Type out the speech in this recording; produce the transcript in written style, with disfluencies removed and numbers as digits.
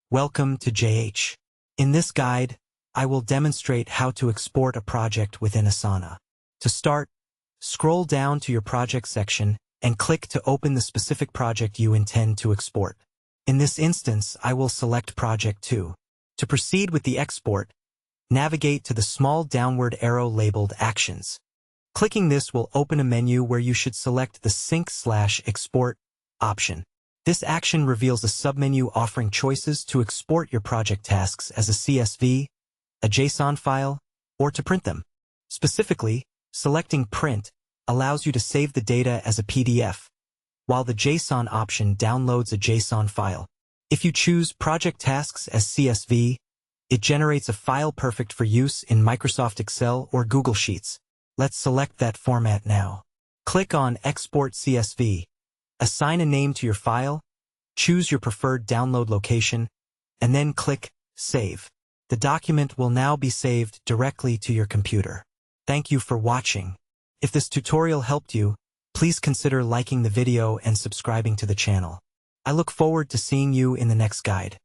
Welcome to JH. In this guide, I will demonstrate how to export a project within Asana. To start, scroll down to your project section and click to open the specific project you intend to export. In this instance, I will select Project 2. To proceed with the export, navigate to the small downward arrow labeled Actions. Clicking this will open a menu where you should select the Sync/Export option. This action reveals a submenu offering choices to export your project tasks as a CSV, a JSON file, or to print them. Specifically, selecting Print allows you to save the data as a PDF, while the JSON option downloads a JSON file. If you choose Project Tasks as CSV, it generates a file perfect for use in Microsoft Excel or Google Sheets. Let's select that format now. Click on Export CSV. Assign a name to your file, choose your preferred download location, and then click Save. The document will now be saved directly to your computer. Thank you for watching. If this tutorial helped you, please consider liking the video and subscribing to the channel. I look forward to seeing you in the next guide.